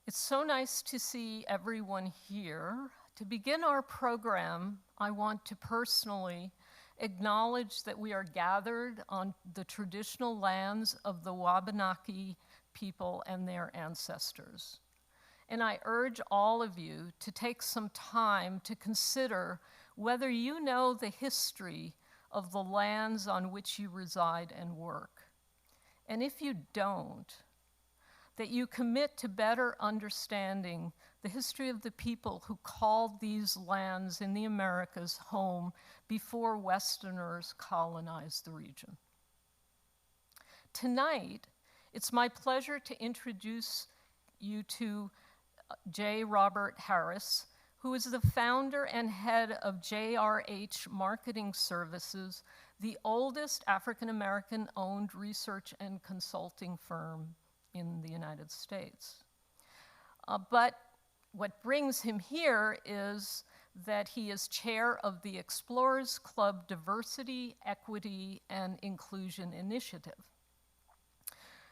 It's so nice to see everyone here. To begin our program, I want to personally acknowledge that we are gathered on the traditional lands of the Wabanaki people and their ancestors. And I urge all of you to take some time to consider whether you know the history of the lands on which you reside and work. And if you don't, that you commit to better understanding the history of the people who called these lands in the Americas home before Westerners colonized the region. Tonight, it's my pleasure to introduce you to J. Robert Harris, who is the founder and head of JRH Marketing Services, the oldest African-American owned research and consulting firm in the United States. But what brings him here is that he is chair of the Explorers Club Diversity, Equity, and Inclusion Initiative.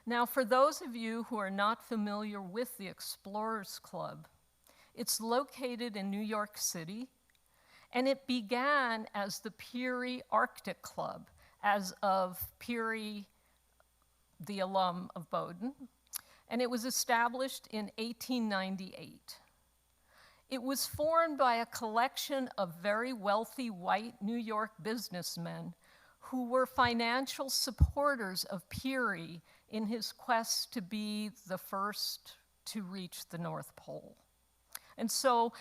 Now, for those of you who are not familiar with the Explorers Club, it's located in New York City, and it began as the Peary Arctic Club, as of Peary, the alum of Bowdoin, and it was established in 1898. It was formed by a collection of very wealthy white New York businessmen who were financial supporters of Peary in his quest to be the first to reach the North Pole. And so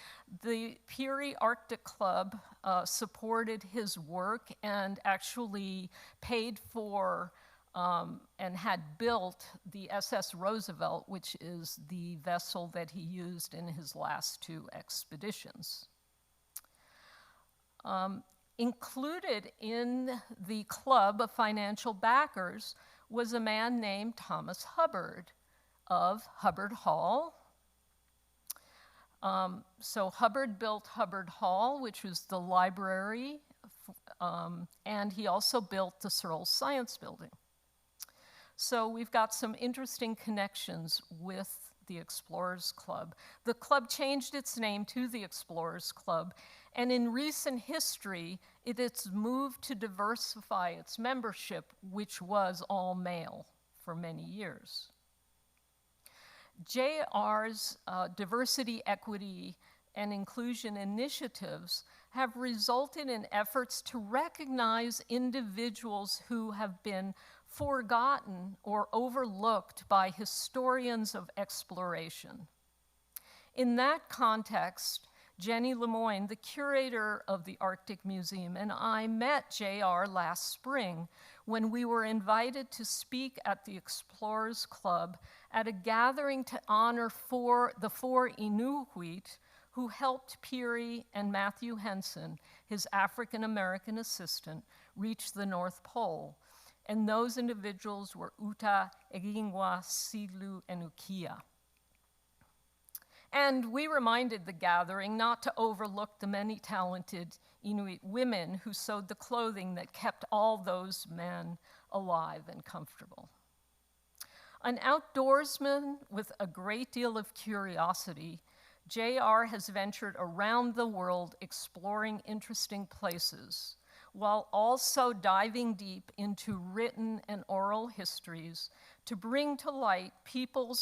the Peary Arctic Club supported his work and actually paid for and had built the SS Roosevelt, which is the vessel that he used in his last two expeditions. Included in the club of financial backers was a man named Thomas Hubbard of Hubbard Hall. So Hubbard built Hubbard Hall, which was the library, and he also built the Searles Science Building. So we've got some interesting connections with the Explorers Club. The club changed its name to the Explorers Club, and in recent history, it has moved to diversify its membership, which was all male for many years. JR's diversity, equity, and inclusion initiatives have resulted in efforts to recognize individuals who have been forgotten or overlooked by historians of exploration. In that context, Jenny Lemoyne, the curator of the Arctic Museum, and I met JR last spring when we were invited to speak at the Explorers Club at a gathering to honor the four Inuit who helped Peary and Matthew Henson, his African-American assistant, reach the North Pole. And those individuals were Uta, Egingwa, Sidlu, and Ukia. And we reminded the gathering not to overlook the many talented Inuit women who sewed the clothing that kept all those men alive and comfortable. An outdoorsman with a great deal of curiosity, JR has ventured around the world exploring interesting places, while also diving deep into written and oral histories to bring to light people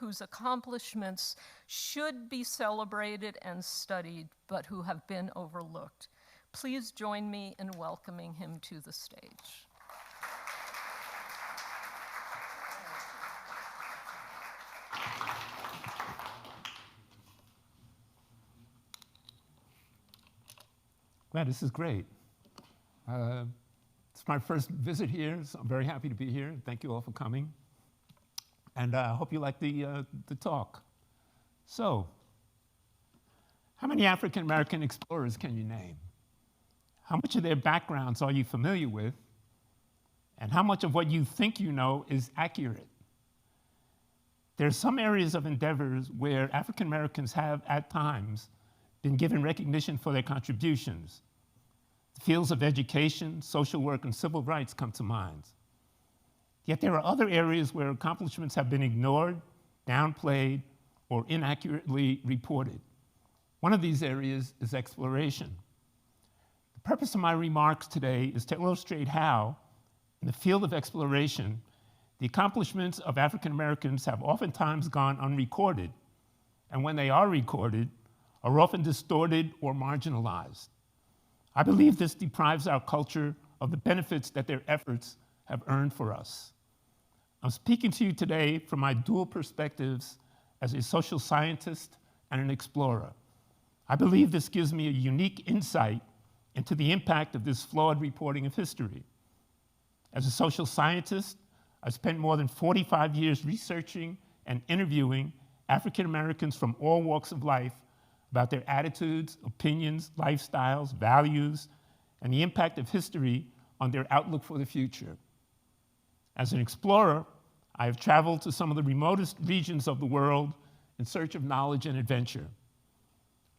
whose accomplishments should be celebrated and studied, but who have been overlooked. Please join me in welcoming him to the stage. Wow, this is great. It's my first visit here, so I'm very happy to be here. Thank you all for coming. And I hope you like the talk. So, how many African-American explorers can you name? How much of their backgrounds are you familiar with? And how much of what you think you know is accurate? There are some areas of endeavors where African-Americans have, at times, been given recognition for their contributions. The fields of education, social work, and civil rights come to mind. Yet there are other areas where accomplishments have been ignored, downplayed, or inaccurately reported. One of these areas is exploration. The purpose of my remarks today is to illustrate how, in the field of exploration, the accomplishments of African Americans have oftentimes gone unrecorded, and when they are recorded, are often distorted or marginalized. I believe this deprives our culture of the benefits that their efforts have earned for us. I'm speaking to you today from my dual perspectives as a social scientist and an explorer. I believe this gives me a unique insight into the impact of this flawed reporting of history. As a social scientist, I spent more than 45 years researching and interviewing African Americans from all walks of life about their attitudes, opinions, lifestyles, values, and the impact of history on their outlook for the future. As an explorer, I have traveled to some of the remotest regions of the world in search of knowledge and adventure.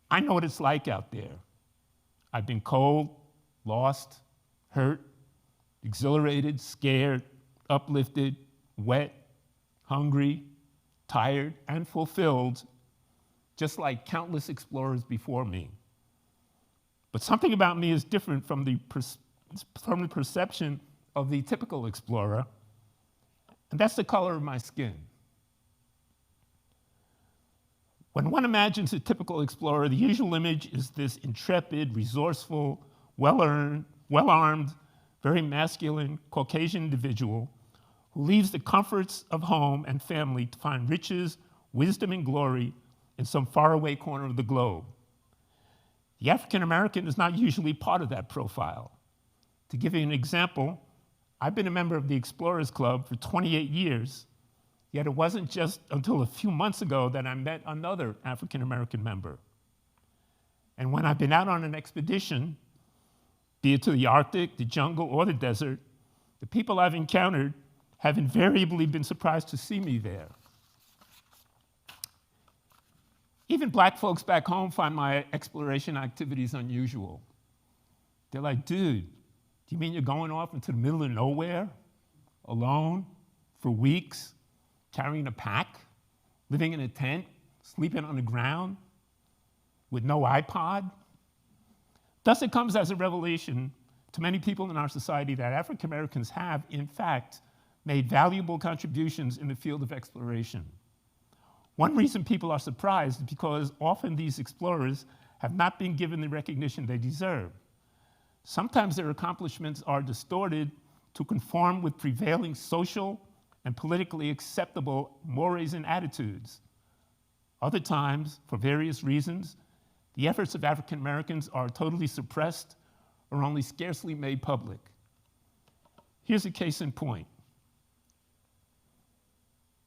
I know what it's like out there. I've been cold, lost, hurt, exhilarated, scared, uplifted, wet, hungry, tired, and fulfilled, just like countless explorers before me. But something about me is different from the perception of the typical explorer, and that's the color of my skin. When one imagines a typical explorer, the usual image is this intrepid, resourceful, well-armed, very masculine Caucasian individual who leaves the comforts of home and family to find riches, wisdom, and glory in some faraway corner of the globe. The African American is not usually part of that profile. To give you an example, I've been a member of the Explorers Club for 28 years, yet it wasn't just until a few months ago that I met another African American member. And when I've been out on an expedition, be it to the Arctic, the jungle, or the desert, the people I've encountered have invariably been surprised to see me there. Even black folks back home find my exploration activities unusual. They're like, dude, do you mean you're going off into the middle of nowhere, alone, for weeks, carrying a pack, living in a tent, sleeping on the ground, with no iPod? Thus, it comes as a revelation to many people in our society that African Americans have, in fact, made valuable contributions in the field of exploration. One reason people are surprised is because often these explorers have not been given the recognition they deserve. Sometimes their accomplishments are distorted to conform with prevailing social and politically acceptable mores and attitudes. Other times, for various reasons, the efforts of African Americans are totally suppressed or only scarcely made public. Here's a case in point.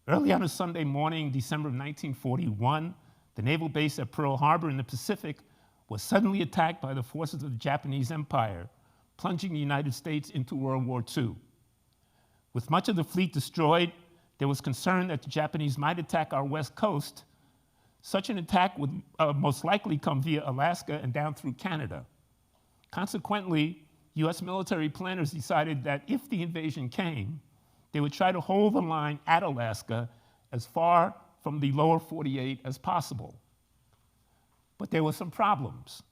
Early on a Sunday morning, December of 1941, the naval base at Pearl Harbor in the Pacific was suddenly attacked by the forces of the Japanese Empire, plunging the United States into World War II. With much of the fleet destroyed, there was concern that the Japanese might attack our west coast. Such an attack would most likely come via Alaska and down through Canada. Consequently, US military planners decided that if the invasion came, they would try to hold the line at Alaska as far from the lower 48 as possible. But there were some problems.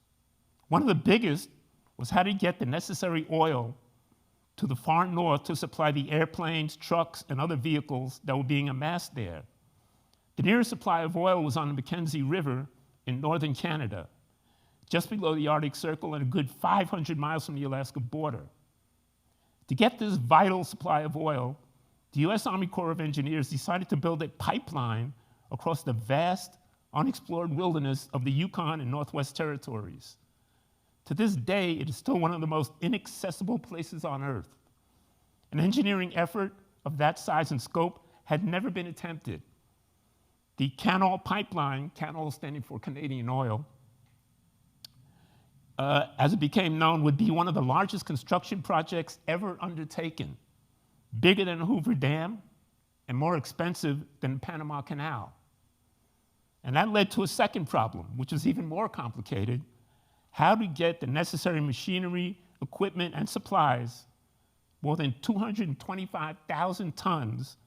One of the biggest was how to get the necessary oil to the far north to supply the airplanes, trucks, and other vehicles that were being amassed there. The nearest supply of oil was on the Mackenzie River in northern Canada, just below the Arctic Circle and a good 500 miles from the Alaska border. To get this vital supply of oil, the US Army Corps of Engineers decided to build a pipeline across the vast, unexplored wilderness of the Yukon and Northwest Territories. To this day, it is still one of the most inaccessible places on Earth. An engineering effort of that size and scope had never been attempted. The Canal Pipeline, Canal standing for Canadian Oil, as it became known, would be one of the largest construction projects ever undertaken, bigger than Hoover Dam and more expensive than the Panama Canal. And that led to a second problem, which was even more complicated: how to get the necessary machinery, equipment, and supplies, more than 225,000 tons,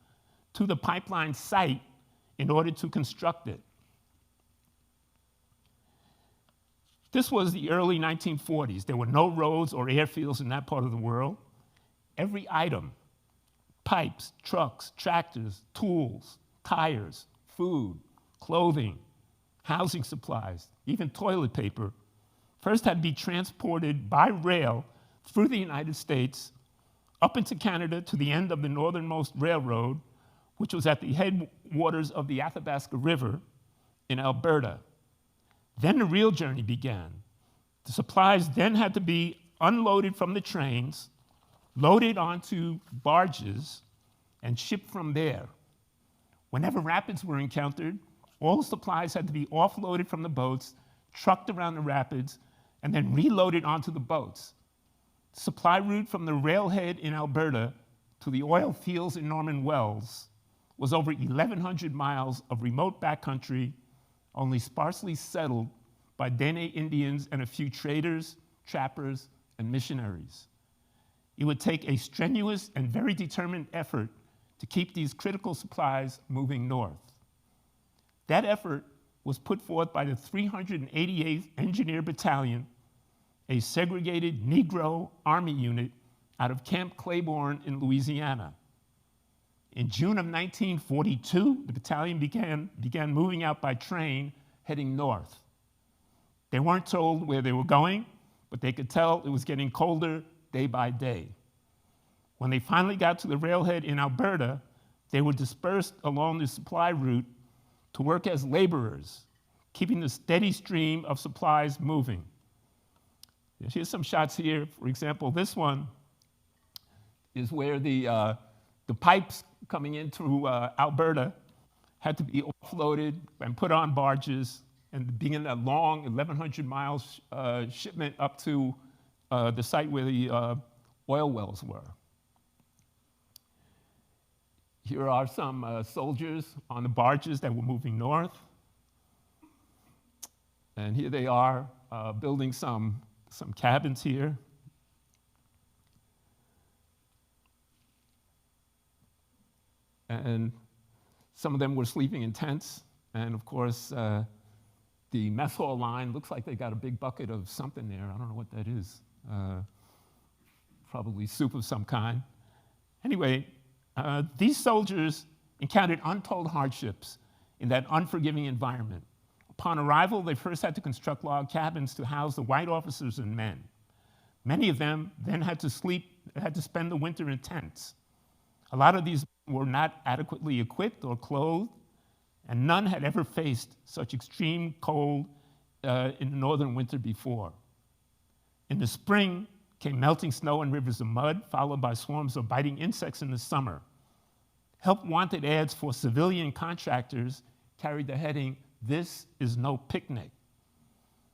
to the pipeline site in order to construct it. This was the early 1940s. There were no roads or airfields in that part of the world. Every item, pipes, trucks, tractors, tools, tires, food, clothing, housing supplies, even toilet paper, first had to be transported by rail through the United States, up into Canada to the end of the northernmost railroad, which was at the headwaters of the Athabasca River in Alberta. Then the real journey began. The supplies then had to be unloaded from the trains, loaded onto barges, and shipped from there. Whenever rapids were encountered, all the supplies had to be offloaded from the boats, trucked around the rapids, and then reloaded onto the boats. The supply route from the railhead in Alberta to the oil fields in Norman Wells was over 1,100 miles of remote backcountry, only sparsely settled by Dene Indians and a few traders, trappers, and missionaries. It would take a strenuous and very determined effort to keep these critical supplies moving north. That effort was put forth by the 388th Engineer Battalion, a segregated Negro Army unit out of Camp Claiborne in Louisiana. In June of 1942, the battalion began moving out by train, heading north. They weren't told where they were going, but they could tell it was getting colder day by day. When they finally got to the railhead in Alberta, they were dispersed along the supply route to work as laborers, keeping the steady stream of supplies moving. Here's some shots here. For example, this one is where the pipes coming in through Alberta had to be offloaded and put on barges and begin a long 1,100 miles shipment up to the site where the oil wells were. Here are some soldiers on the barges that were moving north. And here they are building some cabins here. And some of them were sleeping in tents. And of course, the mess hall line looks like they got a big bucket of something there. I don't know what that is. Probably soup of some kind. Anyway, these soldiers encountered untold hardships in that unforgiving environment. Upon arrival, they first had to construct log cabins to house the white officers and men. Many of them then had to spend the winter in tents. A lot of these were not adequately equipped or clothed, and none had ever faced such extreme cold in the northern winter before. In the spring came melting snow and rivers of mud, followed by swarms of biting insects in the summer. Help wanted ads for civilian contractors carried the heading, "This is no picnic."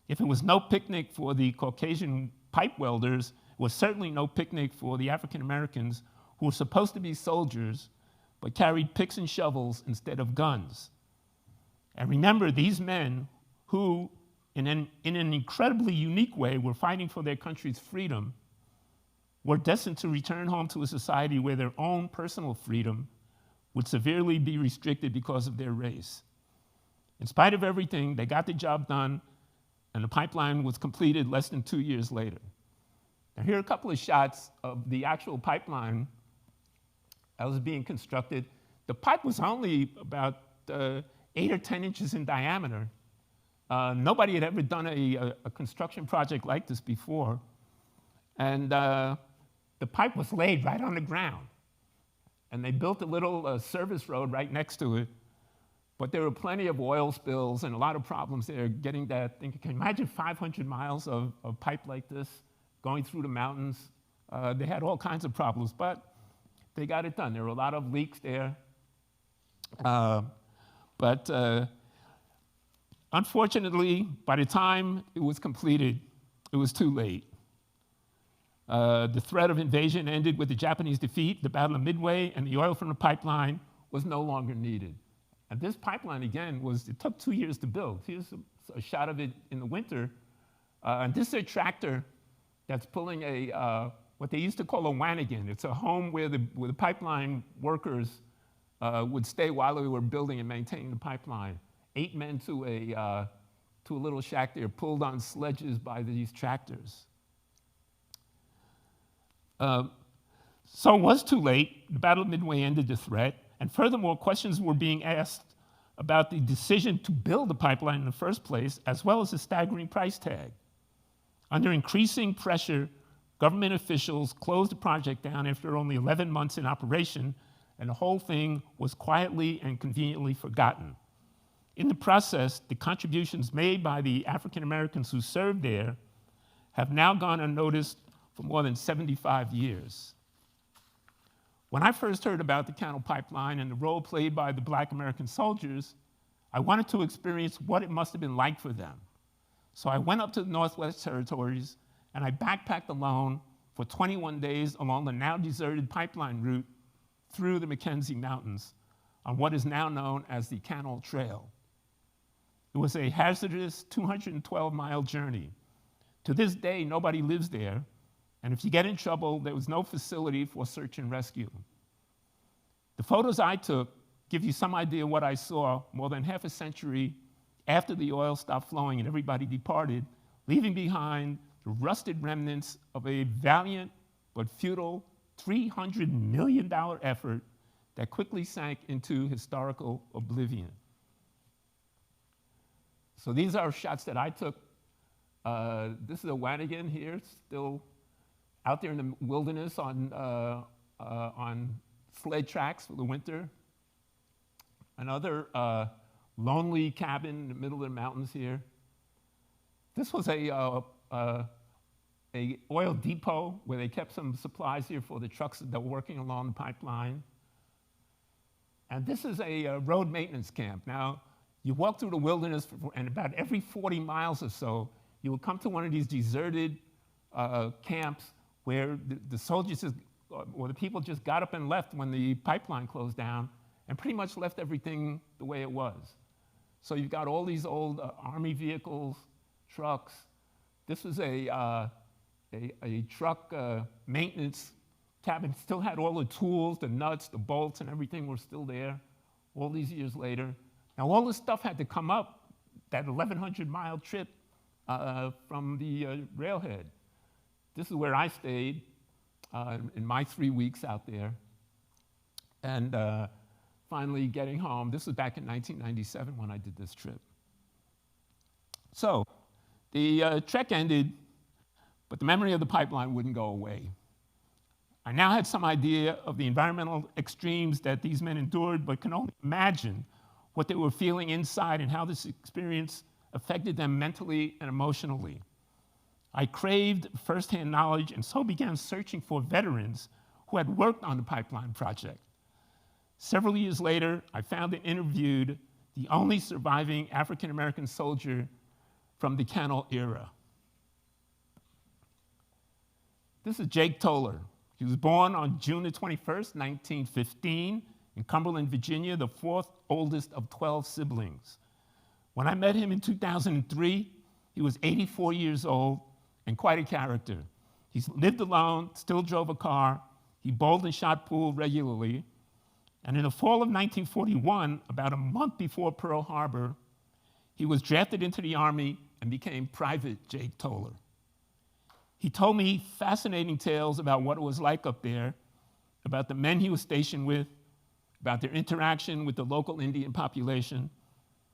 If it was no picnic for the Caucasian pipe welders, it was certainly no picnic for the African Americans who were supposed to be soldiers but carried picks and shovels instead of guns. And remember, these men who, in an incredibly unique way, were fighting for their country's freedom, were destined to return home to a society where their own personal freedom would severely be restricted because of their race. In spite of everything, they got the job done, and the pipeline was completed less than 2 years later. Now, here are a couple of shots of the actual pipeline that was being constructed. The pipe was only about 8 or 10 inches in diameter. Nobody had ever done a construction project like this before. And the pipe was laid right on the ground. And they built a little service road right next to it. But there were plenty of oil spills and a lot of problems there getting that thing. Can you imagine 500 miles of pipe like this going through the mountains? They had all kinds of problems, but they got it done. There were a lot of leaks there. But unfortunately, by the time it was completed, it was too late. The threat of invasion ended with the Japanese defeat, the Battle of Midway, and the oil from the pipeline was no longer needed. And this pipeline, again, it took 2 years to build. Here's a shot of it in the winter. And this is a tractor that's pulling what they used to call a wanigan. It's a home where the pipeline workers would stay while they were building and maintaining the pipeline. 8 men to to a little shack there, pulled on sledges by these tractors. So it was too late. The Battle of Midway ended the threat. And furthermore, questions were being asked about the decision to build the pipeline in the first place, as well as the staggering price tag. Under increasing pressure, government officials closed the project down after only 11 months in operation, and the whole thing was quietly and conveniently forgotten. In the process, the contributions made by the African Americans who served there have now gone unnoticed for more than 75 years. When I first heard about the Canal Pipeline and the role played by the Black American soldiers, I wanted to experience what it must have been like for them. So I went up to the Northwest Territories and I backpacked alone for 21 days along the now deserted pipeline route through the Mackenzie Mountains on what is now known as the Canal Trail. It was a hazardous 212-mile journey. To this day, nobody lives there, and if you get in trouble, there was no facility for search and rescue. The photos I took give you some idea what I saw more than half a century after the oil stopped flowing and everybody departed, leaving behind the rusted remnants of a valiant but futile $300 million effort that quickly sank into historical oblivion. So these are shots that I took. This is a Wanigan here, still out there in the wilderness on sled tracks for the winter. Another lonely cabin in the middle of the mountains here. This was a oil depot where they kept some supplies here for the trucks that were working along the pipeline. And this is a road maintenance camp. Now, you walk through the wilderness, and about every 40 miles or so, you will come to one of these deserted camps where the soldiers or the people just got up and left when the pipeline closed down and pretty much left everything the way it was. So you've got all these old Army vehicles, trucks. This is a truck maintenance cabin. Still had all the tools, the nuts, the bolts, and everything were still there all these years later. Now, all this stuff had to come up, that 1,100-mile trip from the railhead. This is where I stayed in my 3 weeks out there. And finally getting home. This was back in 1997 when I did this trip. So the trek ended, but the memory of the pipeline wouldn't go away. I now had some idea of the environmental extremes that these men endured, but can only imagine what they were feeling inside and how this experience affected them mentally and emotionally. I craved firsthand knowledge and so began searching for veterans who had worked on the pipeline project. Several years later, I found and interviewed the only surviving African-American soldier from the Canal era. This is Jake Toller. He was born on June the 21st, 1915, in Cumberland, Virginia, the fourth oldest of 12 siblings. When I met him in 2003, he was 84 years old and quite a character. He lived alone, still drove a car. He bowled and shot pool regularly. And in the fall of 1941, about a month before Pearl Harbor, he was drafted into the Army and became Private Jake Toller. He told me fascinating tales about what it was like up there, about the men he was stationed with, about their interaction with the local Indian population.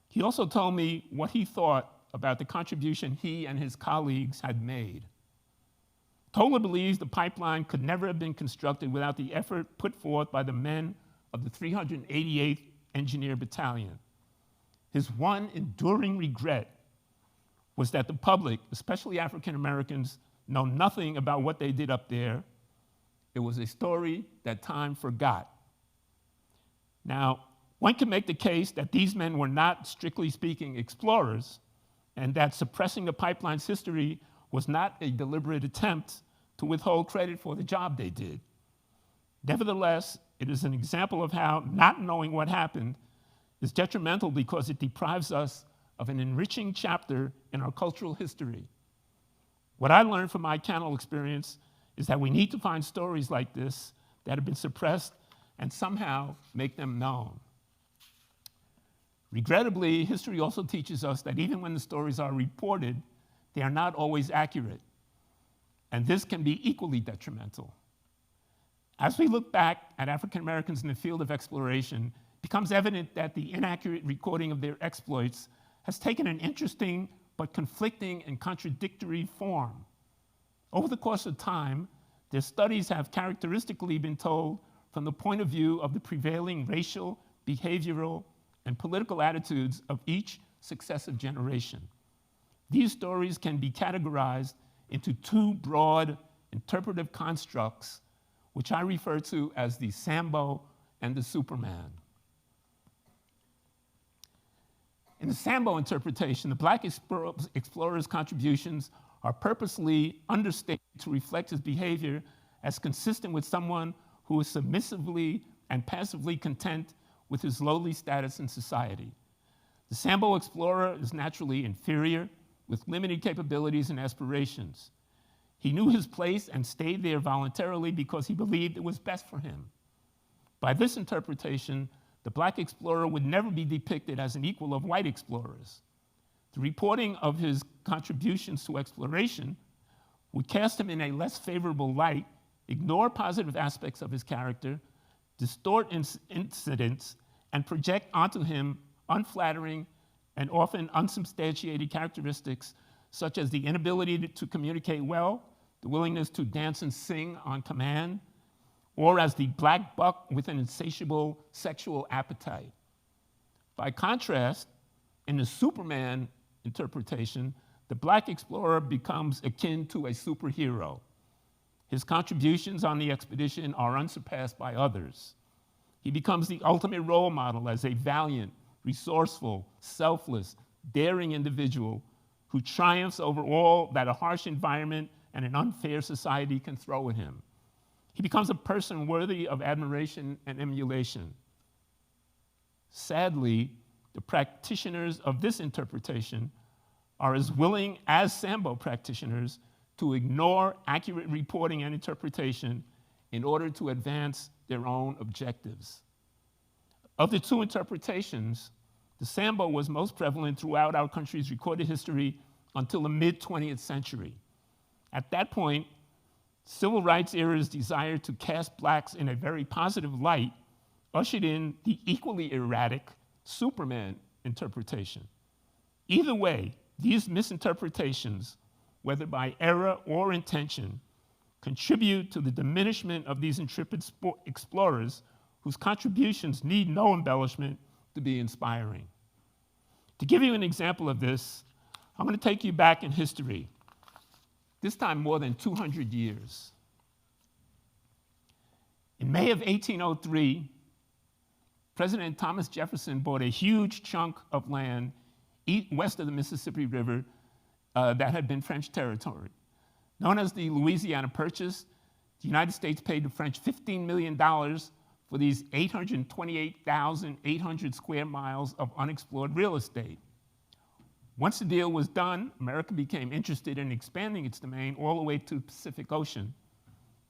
He also told me what he thought about the contribution he and his colleagues had made. Toller believes the pipeline could never have been constructed without the effort put forth by the men of the 388th Engineer Battalion. His one enduring regret was that the public, especially African Americans, know nothing about what they did up there. It was a story that time forgot. Now, one can make the case that these men were not, strictly speaking, explorers, and that suppressing the pipeline's history was not a deliberate attempt to withhold credit for the job they did. Nevertheless, it is an example of how not knowing what happened is detrimental because it deprives us of an enriching chapter in our cultural history. What I learned from my Canal experience is that we need to find stories like this that have been suppressed and somehow make them known. Regrettably, history also teaches us that even when the stories are reported, they are not always accurate, and this can be equally detrimental. As we look back at African Americans in the field of exploration, it becomes evident that the inaccurate recording of their exploits has taken an interesting but conflicting and contradictory form. Over the course of time, their studies have characteristically been told from the point of view of the prevailing racial, behavioral, and political attitudes of each successive generation. These stories can be categorized into two broad interpretive constructs, which I refer to as the Sambo and the Superman. In the Sambo interpretation, the Black explorer's contributions are purposely understated to reflect his behavior as consistent with someone who is submissively and passively content with his lowly status in society. The Sambo explorer is naturally inferior, with limited capabilities and aspirations. He knew his place and stayed there voluntarily because he believed it was best for him. By this interpretation, the Black explorer would never be depicted as an equal of white explorers. The reporting of his contributions to exploration would cast him in a less favorable light, ignore positive aspects of his character, distort incidents, and project onto him unflattering and often unsubstantiated characteristics such as the inability to communicate well, the willingness to dance and sing on command, or as the black buck with an insatiable sexual appetite. By contrast, in the Superman interpretation, the Black explorer becomes akin to a superhero. His contributions on the expedition are unsurpassed by others. He becomes the ultimate role model as a valiant, resourceful, selfless, daring individual who triumphs over all that a harsh environment and an unfair society can throw at him. He becomes a person worthy of admiration and emulation. Sadly, the practitioners of this interpretation are as willing as Sambo practitioners to ignore accurate reporting and interpretation in order to advance their own objectives. Of the two interpretations, the Sambo was most prevalent throughout our country's recorded history until the mid-20th century. At that point, civil rights era's desire to cast Blacks in a very positive light ushered in the equally erratic Superman interpretation. Either way, these misinterpretations, whether by error or intention, contribute to the diminishment of these intrepid explorers whose contributions need no embellishment to be inspiring. To give you an example of this, I'm going to take you back in history, this time more than 200 years. In May of 1803, President Thomas Jefferson bought a huge chunk of land west of the Mississippi River that had been French territory. Known as the Louisiana Purchase, the United States paid the French $15 million for these 828,800 square miles of unexplored real estate. Once the deal was done, America became interested in expanding its domain all the way to the Pacific Ocean.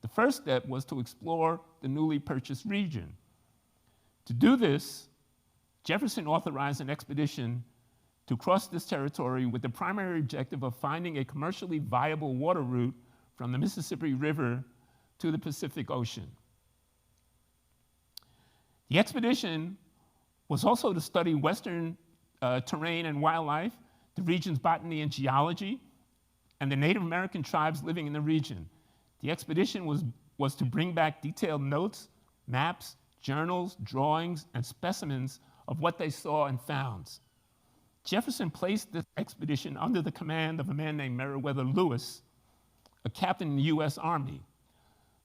The first step was to explore the newly purchased region. To do this, Jefferson authorized an expedition to cross this territory with the primary objective of finding a commercially viable water route from the Mississippi River to the Pacific Ocean. The expedition was also to study Western terrain and wildlife, the region's botany and geology, and the Native American tribes living in the region. The expedition was to bring back detailed notes, maps, journals, drawings, and specimens of what they saw and found. Jefferson placed this expedition under the command of a man named Meriwether Lewis, a captain in the U.S. Army.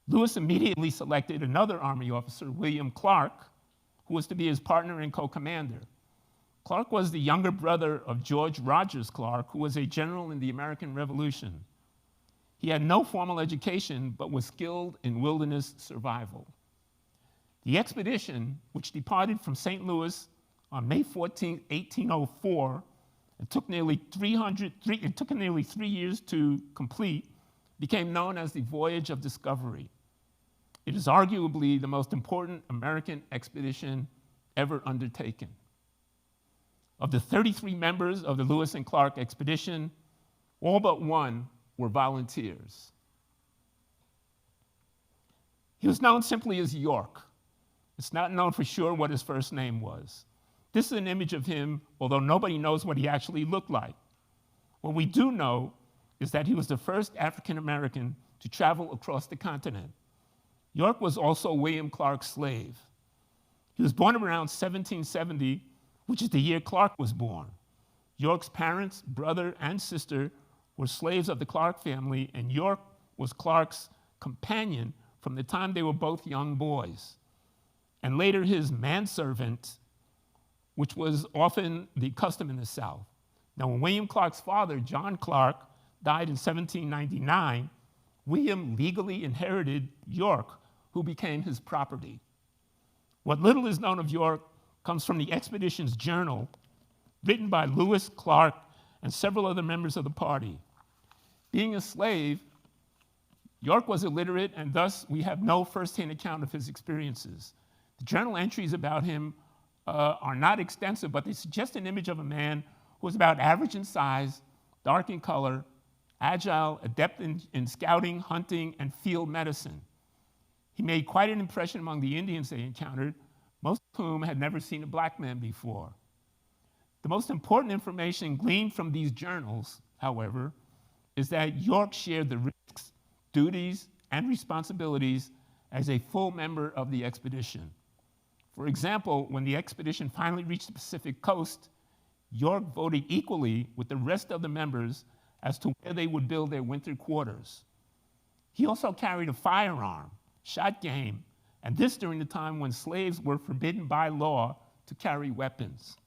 Lewis immediately selected another Army officer, William Clark, who was to be his partner and co-commander. Clark was the younger brother of George Rogers Clark, who was a general in the American Revolution. He had no formal education, but was skilled in wilderness survival. The expedition, which departed from St. Louis on May 14, 1804, and took nearly 3 years to complete, became known as the Voyage of Discovery. It is arguably the most important American expedition ever undertaken. Of the 33 members of the Lewis and Clark expedition, all but one were volunteers. He was known simply as York. It's not known for sure what his first name was. This is an image of him, although nobody knows what he actually looked like. What we do know is that he was the first African American to travel across the continent. York was also William Clark's slave. He was born around 1770, which is the year Clark was born. York's parents, brother, and sister were slaves of the Clark family, and York was Clark's companion from the time they were both young boys, and later his manservant, which was often the custom in the South. Now, when William Clark's father, John Clark, died in 1799, William legally inherited York, who became his property. What little is known of York comes from the expedition's journal, written by Lewis, Clark, and several other members of the party. Being a slave, York was illiterate, and thus we have no firsthand account of his experiences. The journal entries about him are not extensive, but they suggest an image of a man who was about average in size, dark in color, agile, adept in scouting, hunting, and field medicine. He made quite an impression among the Indians they encountered, most of whom had never seen a black man before. The most important information gleaned from these journals, however, is that York shared the risks, duties, and responsibilities as a full member of the expedition. For example, when the expedition finally reached the Pacific coast, York voted equally with the rest of the members as to where they would build their winter quarters. He also carried a firearm, shot game, and this during the time when slaves were forbidden by law to carry weapons.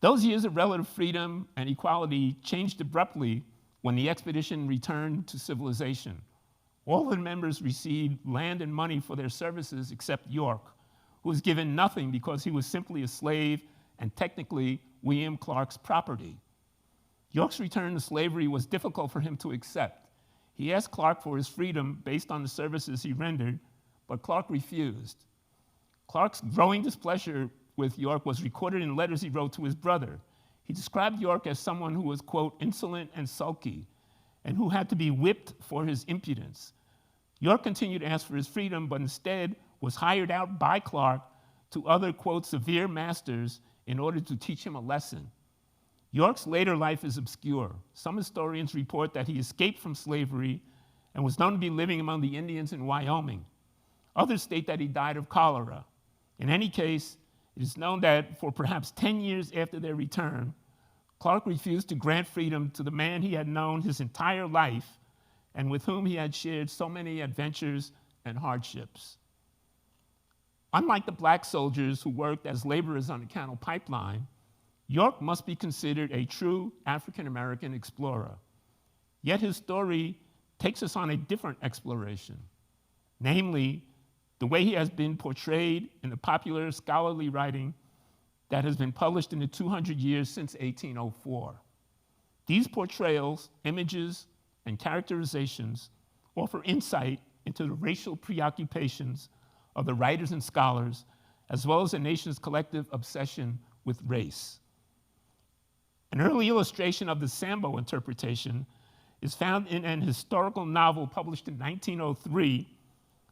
Those years of relative freedom and equality changed abruptly when the expedition returned to civilization. All the members received land and money for their services except York, who was given nothing because he was simply a slave and technically William Clark's property. York's return to slavery was difficult for him to accept. He asked Clark for his freedom based on the services he rendered, but Clark refused. Clark's growing displeasure with York was recorded in letters he wrote to his brother. He described York as someone who was, quote, insolent and sulky, and who had to be whipped for his impudence. York continued to ask for his freedom, but instead was hired out by Clark to other, quote, severe masters in order to teach him a lesson. York's later life is obscure. Some historians report that he escaped from slavery and was known to be living among the Indians in Wyoming. Others state that he died of cholera. In any case, it is known that for perhaps 10 years after their return, Clark refused to grant freedom to the man he had known his entire life and with whom he had shared so many adventures and hardships. Unlike the black soldiers who worked as laborers on the Canal Pipeline, York must be considered a true African-American explorer. Yet his story takes us on a different exploration, namely, the way he has been portrayed in the popular scholarly writing that has been published in the 200 years since 1804. These portrayals, images, and characterizations offer insight into the racial preoccupations of the writers and scholars, as well as the nation's collective obsession with race. An early illustration of the Sambo interpretation is found in an historical novel published in 1903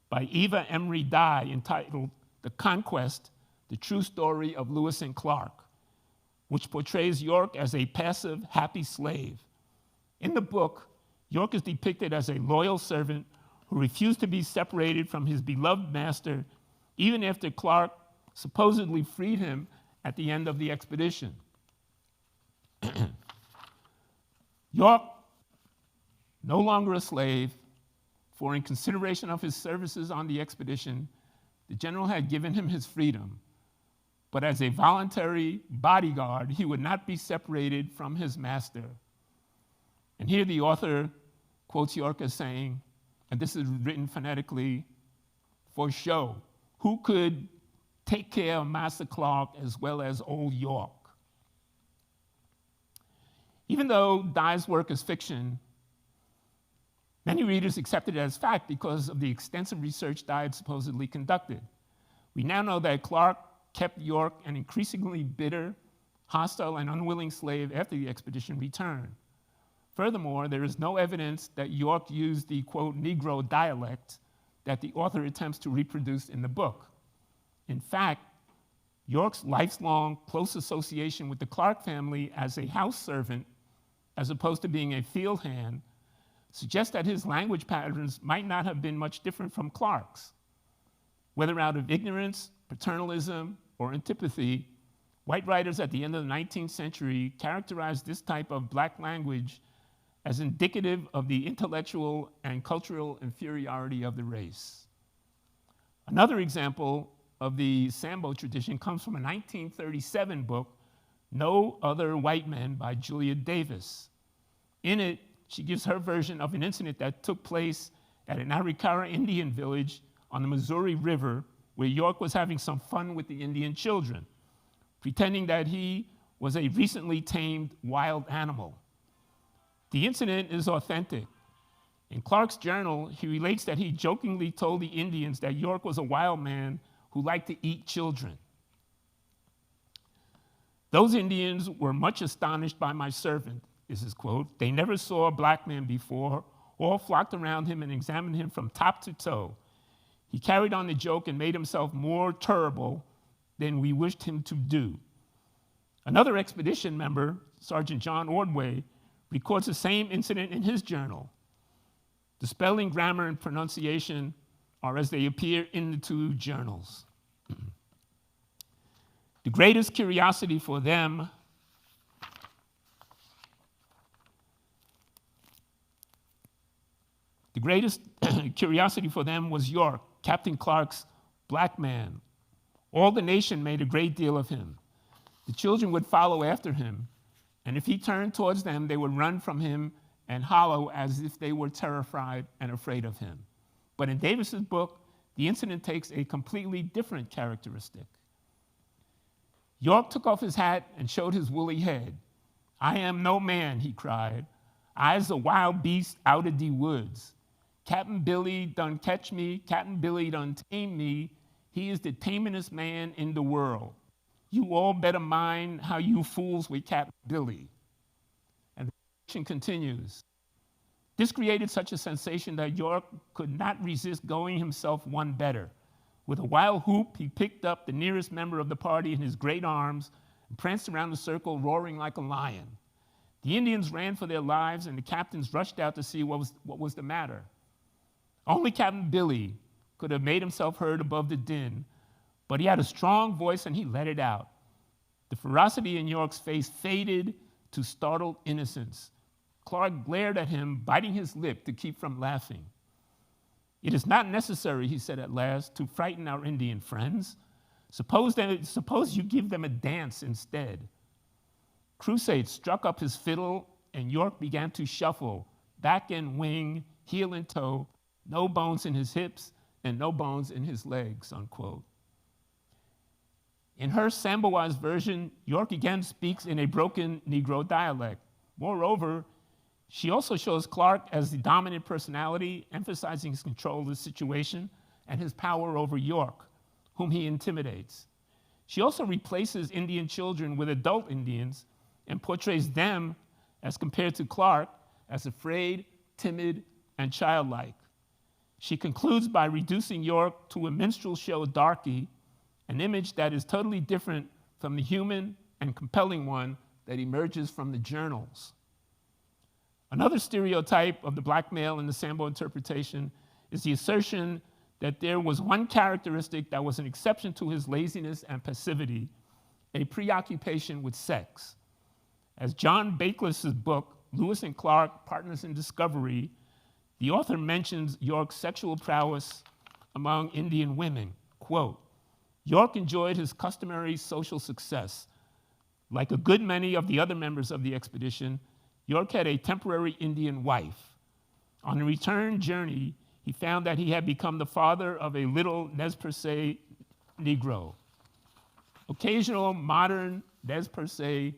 by Eva Emery Dye entitled The Conquest, The True Story of Lewis and Clark, which portrays York as a passive, happy slave. In the book, York is depicted as a loyal servant who refused to be separated from his beloved master even after Clark supposedly freed him at the end of the expedition. York, no longer a slave, for in consideration of his services on the expedition, the general had given him his freedom. But as a voluntary bodyguard, he would not be separated from his master. And here the author quotes York as saying, and this is written phonetically, for show, who could take care of Master Clark as well as old York? Even though Dye's work is fiction, many readers accept it as fact because of the extensive research Dye had supposedly conducted. We now know that Clark kept York an increasingly bitter, hostile, and unwilling slave after the expedition returned. Furthermore, there is no evidence that York used the, quote, Negro dialect that the author attempts to reproduce in the book. In fact, York's lifelong close association with the Clark family as a house servant, as opposed to being a field hand, suggests that his language patterns might not have been much different from Clark's. Whether out of ignorance, paternalism, or antipathy, white writers at the end of the 19th century characterized this type of black language as indicative of the intellectual and cultural inferiority of the race. Another example of the Sambo tradition comes from a 1937 book, No Other White Men by Julia Davis. In it, she gives her version of an incident that took place at an Arikara Indian village on the Missouri River, where York was having some fun with the Indian children, pretending that he was a recently tamed wild animal. The incident is authentic. In Clark's journal, he relates that he jokingly told the Indians that York was a wild man who liked to eat children. Those Indians were much astonished by my servant, is his quote. They never saw a black man before. All flocked around him and examined him from top to toe. He carried on the joke and made himself more terrible than we wished him to do. Another expedition member, Sergeant John Ordway, records the same incident in his journal. The spelling, grammar, and pronunciation are as they appear in the two journals. The greatest curiosity for them was York, Captain Clark's black man. All the nation made a great deal of him. The children would follow after him, and if he turned towards them, they would run from him and hollow as if they were terrified and afraid of him. But in Davis's book, the incident takes a completely different characteristic. York took off his hat and showed his woolly head. I am no man, he cried. I's a wild beast out of de woods. Captain Billy done catch me, Captain Billy done tame me. He is the tamingest man in the world. You all better mind how you fools with Captain Billy. And the action continues. This created such a sensation that York could not resist going himself one better. With a wild whoop, he picked up the nearest member of the party in his great arms and pranced around the circle, roaring like a lion. The Indians ran for their lives, and the captains rushed out to see what was the matter. Only Captain Billy could have made himself heard above the din, but he had a strong voice and he let it out. The ferocity in York's face faded to startled innocence. Clark glared at him, biting his lip to keep from laughing. It is not necessary, he said at last, to frighten our Indian friends. Suppose you give them a dance instead. Crusade struck up his fiddle, and York began to shuffle, back and wing, heel and toe, no bones in his hips and no bones in his legs, unquote. In her Samboized version, York again speaks in a broken Negro dialect. Moreover, she also shows Clark as the dominant personality, emphasizing his control of the situation and his power over York, whom he intimidates. She also replaces Indian children with adult Indians and portrays them, as compared to Clark, as afraid, timid, and childlike. She concludes by reducing York to a minstrel show darky, an image that is totally different from the human and compelling one that emerges from the journals. Another stereotype of the black male in the Sambo interpretation is the assertion that there was one characteristic that was an exception to his laziness and passivity, a preoccupation with sex. As John Bakeless's book, Lewis and Clark, Partners in Discovery, the author mentions York's sexual prowess among Indian women. Quote, York enjoyed his customary social success. Like a good many of the other members of the expedition, York had a temporary Indian wife. On the return journey, he found that he had become the father of a little Nez Perce Negro. Occasional modern Nez Perce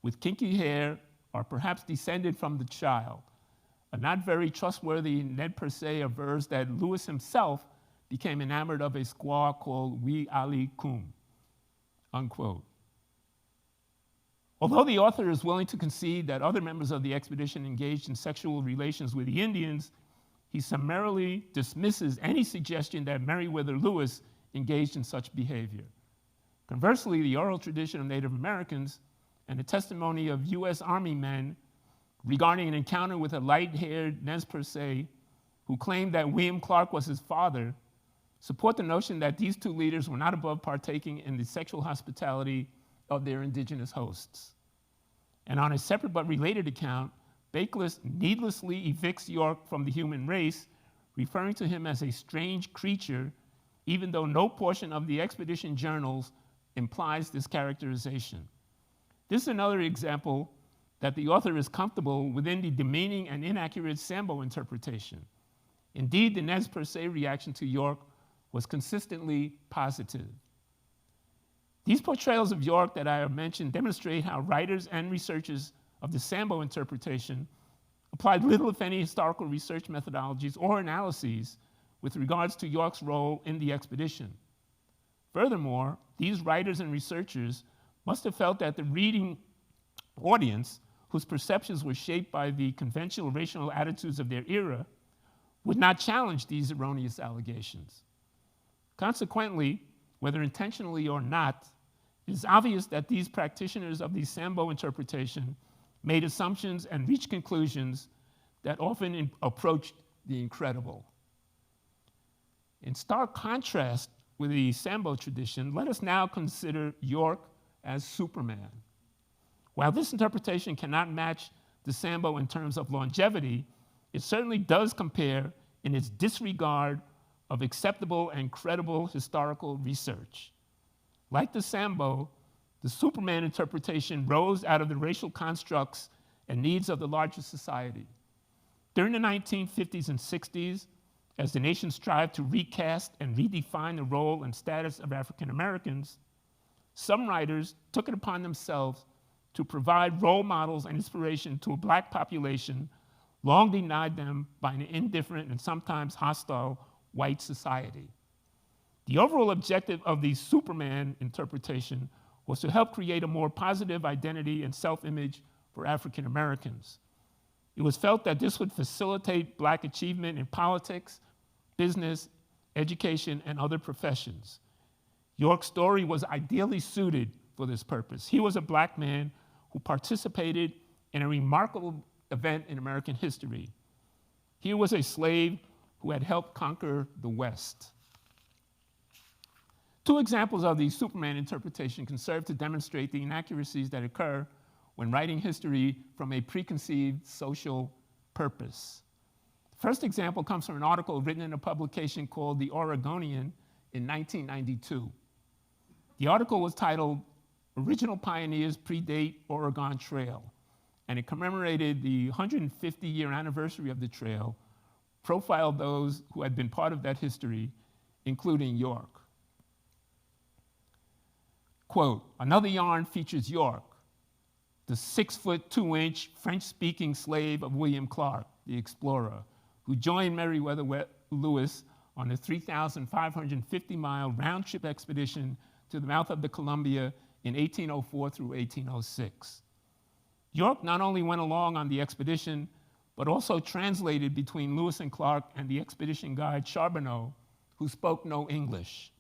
with kinky hair are perhaps descended from the child. A not very trustworthy Nez Perce avers that Lewis himself became enamored of a squaw called Wee Ali Kum. unquote. Although the author is willing to concede that other members of the expedition engaged in sexual relations with the Indians, he summarily dismisses any suggestion that Meriwether Lewis engaged in such behavior. Conversely, the oral tradition of Native Americans and the testimony of US Army men regarding an encounter with a light-haired Nez Perce who claimed that William Clark was his father support the notion that these two leaders were not above partaking in the sexual hospitality of their indigenous hosts. And on a separate but related account, Bakeless needlessly evicts York from the human race, referring to him as a strange creature, even though no portion of the expedition journals implies this characterization. This is another example that the author is comfortable within the demeaning and inaccurate Sambo interpretation. Indeed, the Nez Perce reaction to York was consistently positive. These portrayals of York that I have mentioned demonstrate how writers and researchers of the Sambo interpretation applied little, if any, historical research methodologies or analyses with regards to York's role in the expedition. Furthermore, these writers and researchers must have felt that the reading audience, whose perceptions were shaped by the conventional racial attitudes of their era, would not challenge these erroneous allegations. Consequently, whether intentionally or not, it is obvious that these practitioners of the Sambo interpretation made assumptions and reached conclusions that often approached the incredible. In stark contrast with the Sambo tradition, let us now consider York as Superman. While this interpretation cannot match the Sambo in terms of longevity, it certainly does compare in its disregard of acceptable and credible historical research. Like the Sambo, the Superman interpretation rose out of the racial constructs and needs of the larger society. During the 1950s and 60s, as the nation strived to recast and redefine the role and status of African Americans, some writers took it upon themselves to provide role models and inspiration to a black population long denied them by an indifferent and sometimes hostile white society. The overall objective of the Superman interpretation was to help create a more positive identity and self-image for African Americans. It was felt that this would facilitate black achievement in politics, business, education, and other professions. York's story was ideally suited for this purpose. He was a black man who participated in a remarkable event in American history. He was a slave who had helped conquer the West. Two examples of the Superman interpretation can serve to demonstrate the inaccuracies that occur when writing history from a preconceived social purpose. The first example comes from an article written in a publication called The Oregonian in 1992. The article was titled, "Original Pioneers Predate Oregon Trail," and it commemorated the 150-year anniversary of the trail, profiled those who had been part of that history, including York. Quote, "Another yarn features York, the 6'2" French-speaking slave of William Clark, the explorer, who joined Meriwether Lewis on a 3,550-mile round-trip expedition to the mouth of the Columbia in 1804 through 1806. York not only went along on the expedition, but also translated between Lewis and Clark and the expedition guide Charbonneau, who spoke no English.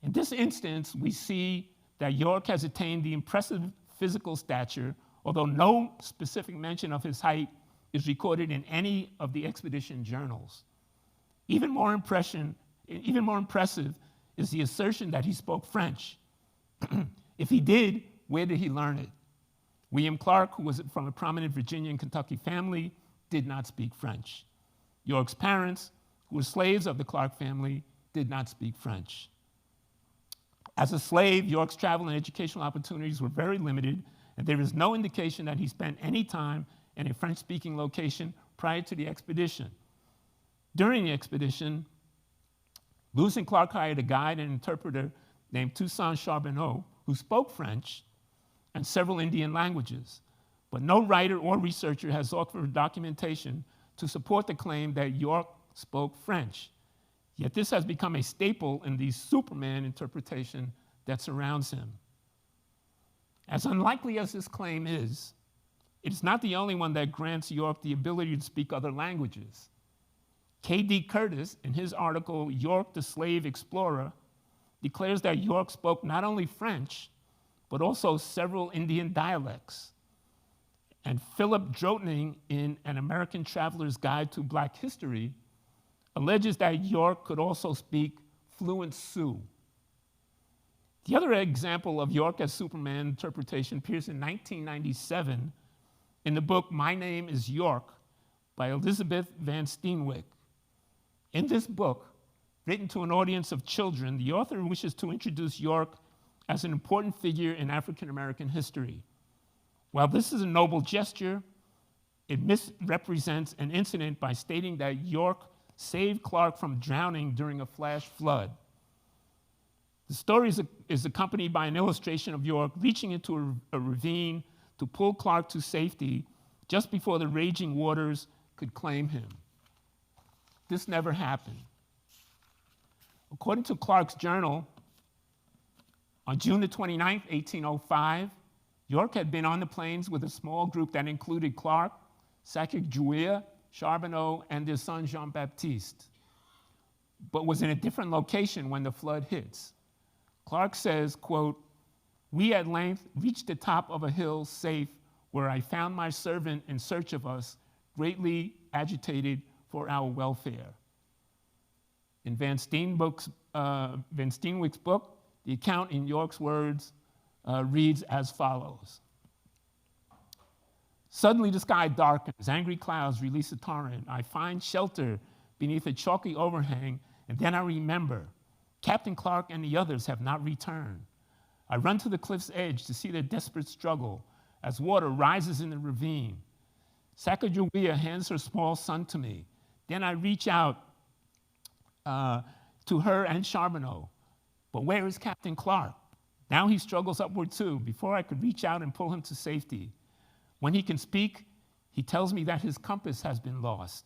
In this instance, we see that York has attained the impressive physical stature, although no specific mention of his height is recorded in any of the expedition journals. Even more impressive is the assertion that he spoke French. If he did, where did he learn it? William Clark, who was from a prominent Virginia and Kentucky family, did not speak French. York's parents, who were slaves of the Clark family, did not speak French. As a slave, York's travel and educational opportunities were very limited, and there is no indication that he spent any time in a French-speaking location prior to the expedition. During the expedition, Lewis and Clark hired a guide and interpreter named Toussaint Charbonneau, who spoke French and several Indian languages, but no writer or researcher has offered documentation to support the claim that York spoke French. Yet this has become a staple in the Superman interpretation that surrounds him. As unlikely as this claim is, it's not the only one that grants York the ability to speak other languages. K.D. Curtis, in his article, York the Slave Explorer, declares that York spoke not only French, but also several Indian dialects. And Philip Drottning, in An American Traveler's Guide to Black History, alleges that York could also speak fluent Sioux. The other example of York as Superman interpretation appears in 1997 in the book My Name is York by Elizabeth Van Steenwyck. In this book, written to an audience of children, the author wishes to introduce York as an important figure in African American history. While this is a noble gesture, it misrepresents an incident by stating that York saved Clark from drowning during a flash flood. The story is accompanied by an illustration of York reaching into a ravine to pull Clark to safety just before the raging waters could claim him. This never happened. According to Clark's journal, on June 29, 1805, York had been on the plains with a small group that included Clark, Sacagawea, Charbonneau, and their son Jean-Baptiste, but was in a different location when the flood hits. Clark says, quote, "We at length reached the top of a hill safe, where I found my servant in search of us, greatly agitated for our welfare." In Van Steenwyck's book, the account in York's words reads as follows. "Suddenly the sky darkens, angry clouds release a torrent. I find shelter beneath a chalky overhang, and then I remember Captain Clark and the others have not returned. I run to the cliff's edge to see their desperate struggle as water rises in the ravine. Sacagawea hands her small son to me. Then I reach out to her and Charbonneau. But where is Captain Clark? Now he struggles upward too, before I could reach out and pull him to safety. When he can speak, he tells me that his compass has been lost.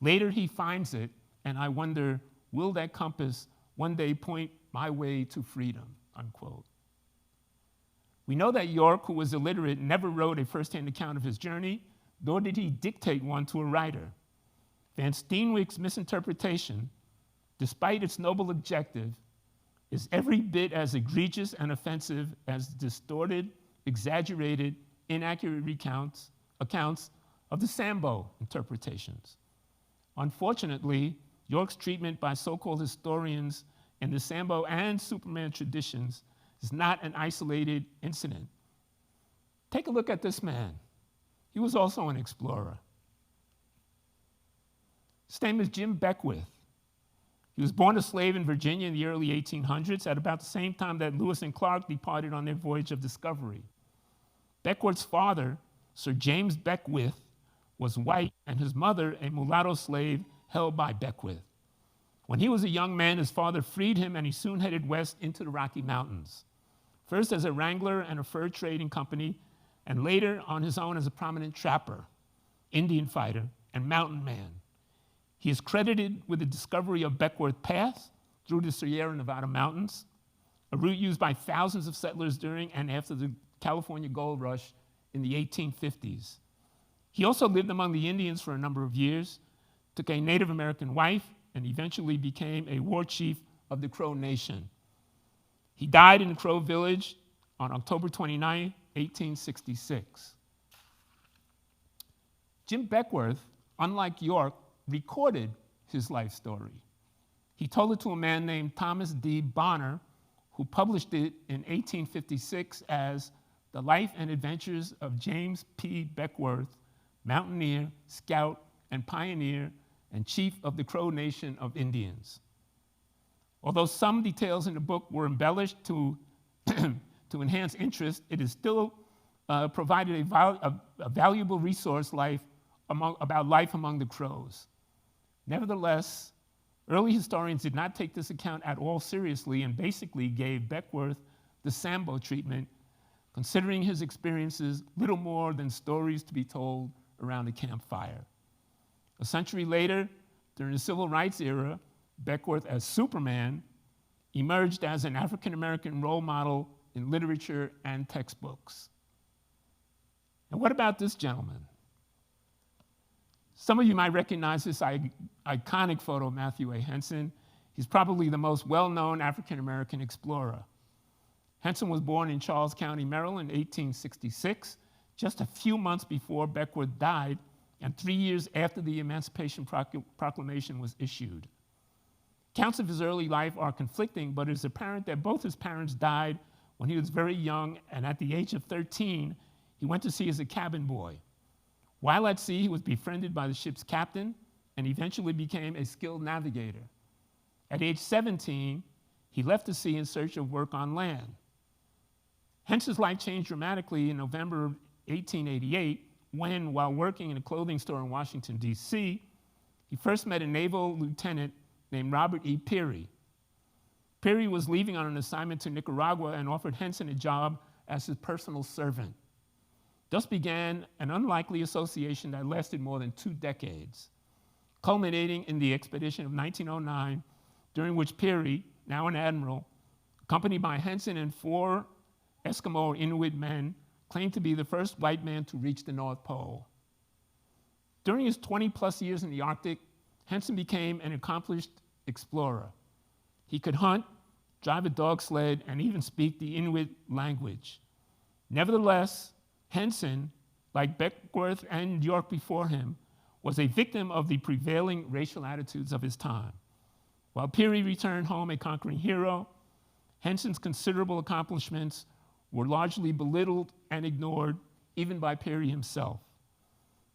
Later he finds it, and I wonder, will that compass one day point my way to freedom," unquote. We know that York, who was illiterate, never wrote a first-hand account of his journey, nor did he dictate one to a writer. Van Steenwyck's misinterpretation, despite its noble objective, is every bit as egregious and offensive as distorted, exaggerated, inaccurate accounts of the Sambo interpretations. Unfortunately, York's treatment by so-called historians in the Sambo and Superman traditions is not an isolated incident. Take a look at this man. He was also an explorer. His name is Jim Beckwith. He was born a slave in Virginia in the early 1800s, at about the same time that Lewis and Clark departed on their voyage of discovery. Beckwith's father, Sir James Beckwith, was white, and his mother a mulatto slave held by Beckwith. When he was a young man, his father freed him, and he soon headed west into the Rocky Mountains, first as a wrangler and a fur trading company, and later on his own as a prominent trapper, Indian fighter, and mountain man. He is credited with the discovery of Beckwith Pass through the Sierra Nevada mountains, a route used by thousands of settlers during and after the California gold rush in the 1850s. He also lived among the Indians for a number of years, took a Native American wife, and eventually became a war chief of the Crow Nation. He died in the Crow village on October 29, 1866. Jim Beckwith, unlike York, recorded his life story. He told it to a man named Thomas D. Bonner, who published it in 1856 as The Life and Adventures of James P. Beckwith, Mountaineer, Scout, and Pioneer, and Chief of the Crow Nation of Indians. Although some details in the book were embellished to enhance interest, it is still provided a valuable resource about life among the Crows. Nevertheless, early historians did not take this account at all seriously and basically gave Beckwith the Sambo treatment, considering his experiences little more than stories to be told around a campfire. A century later, during the Civil Rights era, Beckwith as Superman emerged as an African-American role model in literature and textbooks. And what about this gentleman? Some of you might recognize this iconic photo of Matthew A. Henson. He's probably the most well-known African-American explorer. Henson was born in Charles County, Maryland, in 1866, just a few months before Beckwourth died, and 3 years after the Emancipation Proclamation was issued. Accounts of his early life are conflicting, but it's apparent that both his parents died when he was very young, and at the age of 13, he went to sea as a cabin boy. While at sea, he was befriended by the ship's captain and eventually became a skilled navigator. At age 17, he left the sea in search of work on land. Henson's life changed dramatically in November of 1888 when, while working in a clothing store in Washington, D.C., he first met a naval lieutenant named Robert E. Peary. Peary was leaving on an assignment to Nicaragua and offered Henson a job as his personal servant. Thus began an unlikely association that lasted more than 2 decades, culminating in the expedition of 1909, during which Peary, now an admiral, accompanied by Henson and 4 Eskimo or Inuit men, claimed to be the first white man to reach the North Pole. During his 20-plus years in the Arctic, Henson became an accomplished explorer. He could hunt, drive a dog sled, and even speak the Inuit language. Nevertheless, Henson, like Beckwourth and York before him, was a victim of the prevailing racial attitudes of his time. While Peary returned home a conquering hero, Henson's considerable accomplishments were largely belittled and ignored, even by Peary himself.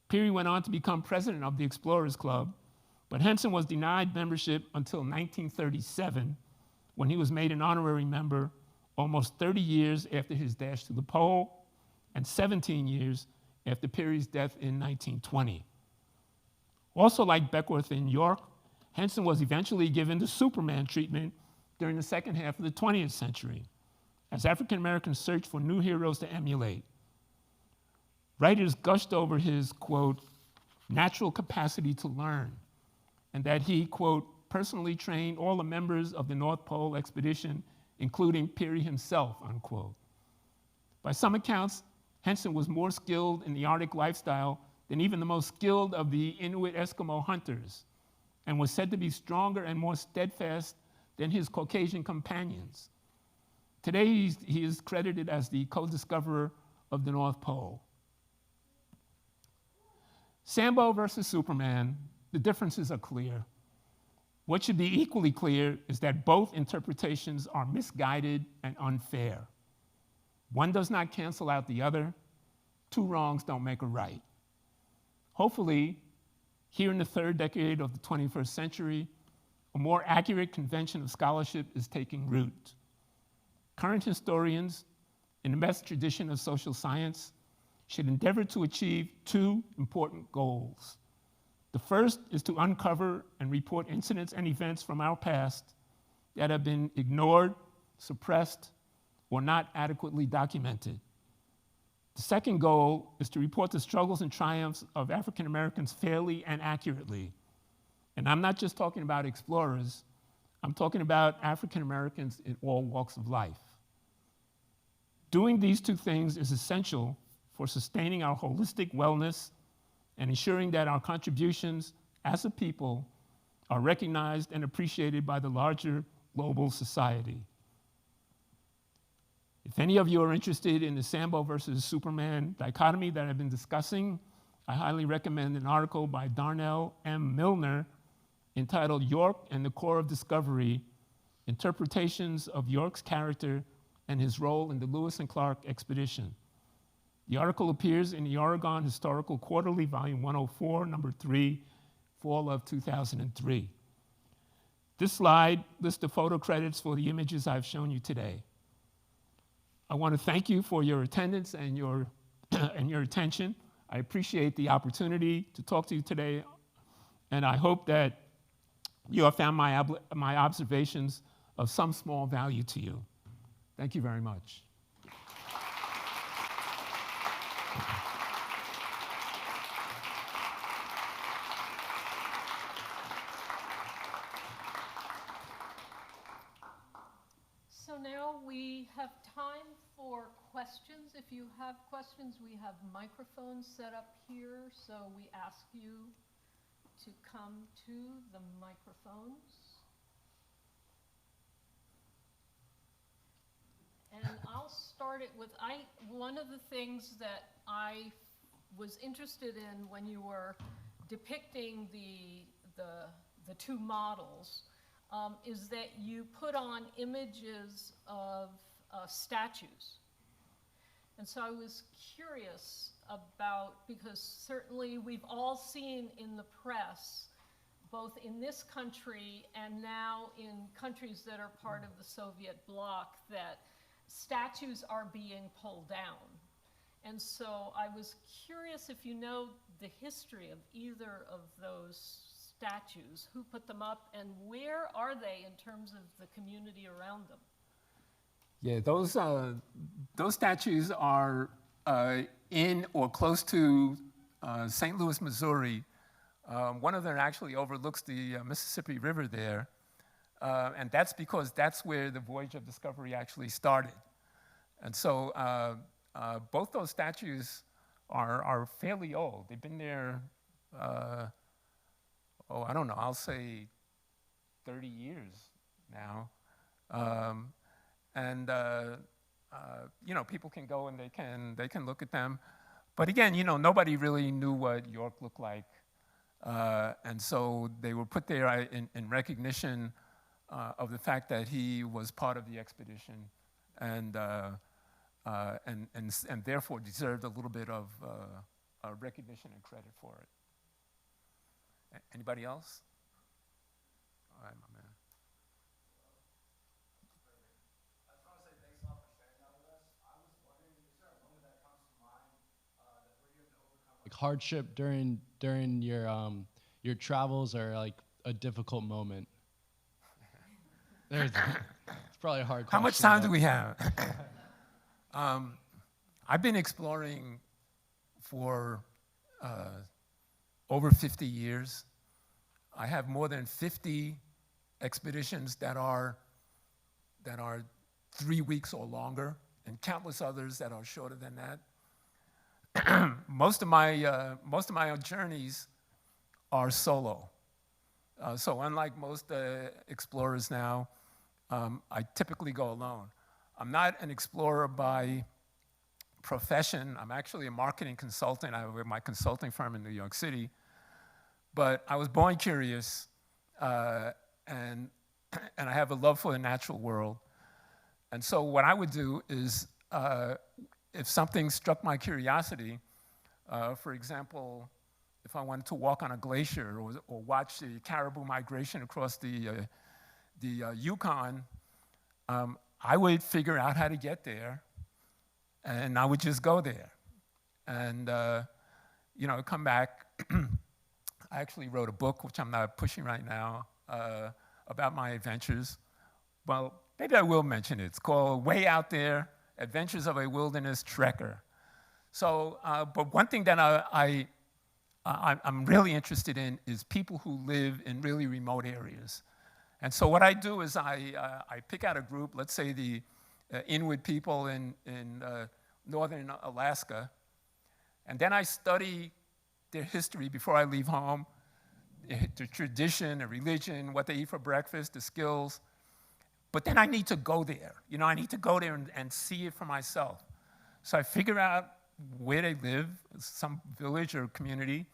Peary went on to become president of the Explorers Club, but Henson was denied membership until 1937, when he was made an honorary member almost 30 years after his dash to the pole, and 17 years after Peary's death in 1920. Also like Beckwourth and York, Henson was eventually given the Superman treatment during the second half of the 20th century, as African Americans searched for new heroes to emulate. Writers gushed over his, quote, natural capacity to learn, and that he, quote, personally trained all the members of the North Pole expedition, including Peary himself, unquote. By some accounts, Henson was more skilled in the Arctic lifestyle than even the most skilled of the Inuit Eskimo hunters, and was said to be stronger and more steadfast than his Caucasian companions. Today, he is credited as the co-discoverer of the North Pole. Sambo versus Superman, the differences are clear. What should be equally clear is that both interpretations are misguided and unfair. One does not cancel out the other. 2 wrongs don't make a right. Hopefully, here in the 3rd decade of the 21st century, a more accurate convention of scholarship is taking root. Current historians, in the best tradition of social science, should endeavor to achieve 2 important goals. The first is to uncover and report incidents and events from our past that have been ignored, suppressed, or not adequately documented. The second goal is to report the struggles and triumphs of African Americans fairly and accurately. And I'm not just talking about explorers, I'm talking about African Americans in all walks of life. Doing these 2 things is essential for sustaining our holistic wellness and ensuring that our contributions as a people are recognized and appreciated by the larger global society. If any of you are interested in the Sambo versus Superman dichotomy that I've been discussing, I highly recommend an article by Darnell M. Milner entitled York and the Core of Discovery, Interpretations of York's Character and His Role in the Lewis and Clark Expedition. The article appears in the Oregon Historical Quarterly, Volume 104, Number 3, fall of 2003. This slide lists the photo credits for the images I've shown you today. I want to thank you for your attendance and your attention. I appreciate the opportunity to talk to you today, and I hope that you have found my observations of some small value to you. Thank you very much. questions. If you have questions, we have microphones set up here, so we ask you to come to the microphones. And I'll start it with, one of the things that I was interested in when you were depicting the two models is that you put on images of statues. And so I was curious about, because certainly we've all seen in the press, both in this country and now in countries that are part of the Soviet bloc, that statues are being pulled down. And so I was curious if you know the history of either of those statues, who put them up, and where are they in terms of the community around them? Yeah, those statues are in or close to St. Louis, Missouri. One of them actually overlooks the Mississippi River there, and that's because that's where the voyage of discovery actually started. And so both those statues are fairly old. They've been there, I don't know, I'll say 30 years now. You know, people can go and they can look at them. But again, you know, nobody really knew what York looked like. And so they were put there in recognition of the fact that he was part of the expedition and therefore deserved a little bit of recognition and credit for it. Anybody else? All right, my man. I just want to say thanks a lot for sharing that with us. I was wondering, is there a moment that comes to mind that where you have to overcome like hardship during your travels, or like a difficult moment? It's probably a hard question. How much time do we have? I've been exploring for over 50 years. I have more than 50 expeditions that are 3 weeks or longer, and countless others that are shorter than that. Most of my journeys are solo. So unlike most explorers now, I typically go alone. I'm not an explorer by profession. I'm actually a marketing consultant. I have my consulting firm in New York City. But I was born curious, and I have a love for the natural world. And so what I would do is, if something struck my curiosity, for example, if I wanted to walk on a glacier or watch the caribou migration across the Yukon, I would figure out how to get there, and I would just go there. And, you know, come back. I actually wrote a book, which I'm not pushing right now, about my adventures. Well, maybe I will mention it. It's called Way Out There, Adventures of a Wilderness Trekker. So, but one thing that I'm really interested in is people who live in really remote areas. And so what I do is I pick out a group, let's say the Inuit people in northern Alaska, and then I study their history before I leave home, the tradition, the religion, what they eat for breakfast, the skills. But then I need to go there. You know, I need to go there and see it for myself. So I figure out where they live, some village or community,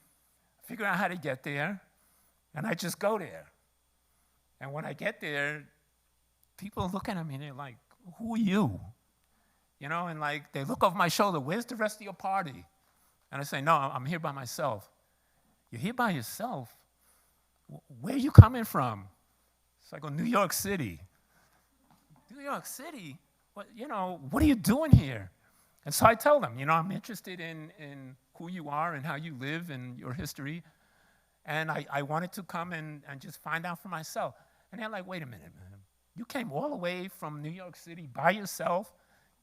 figure out how to get there, and I just go there. And when I get there, people look at me and they're like, who are you? You know, and like they look over my shoulder, where's the rest of your party? And I say, no, I'm here by myself. You're here by yourself? Where are you coming from? So I go, New York City. New York City? What, you know, what are you doing here? And so I tell them, you know, I'm interested in who you are and how you live and your history. And I wanted to come and just find out for myself. And they're like, wait a minute, man. You came all the way from New York City by yourself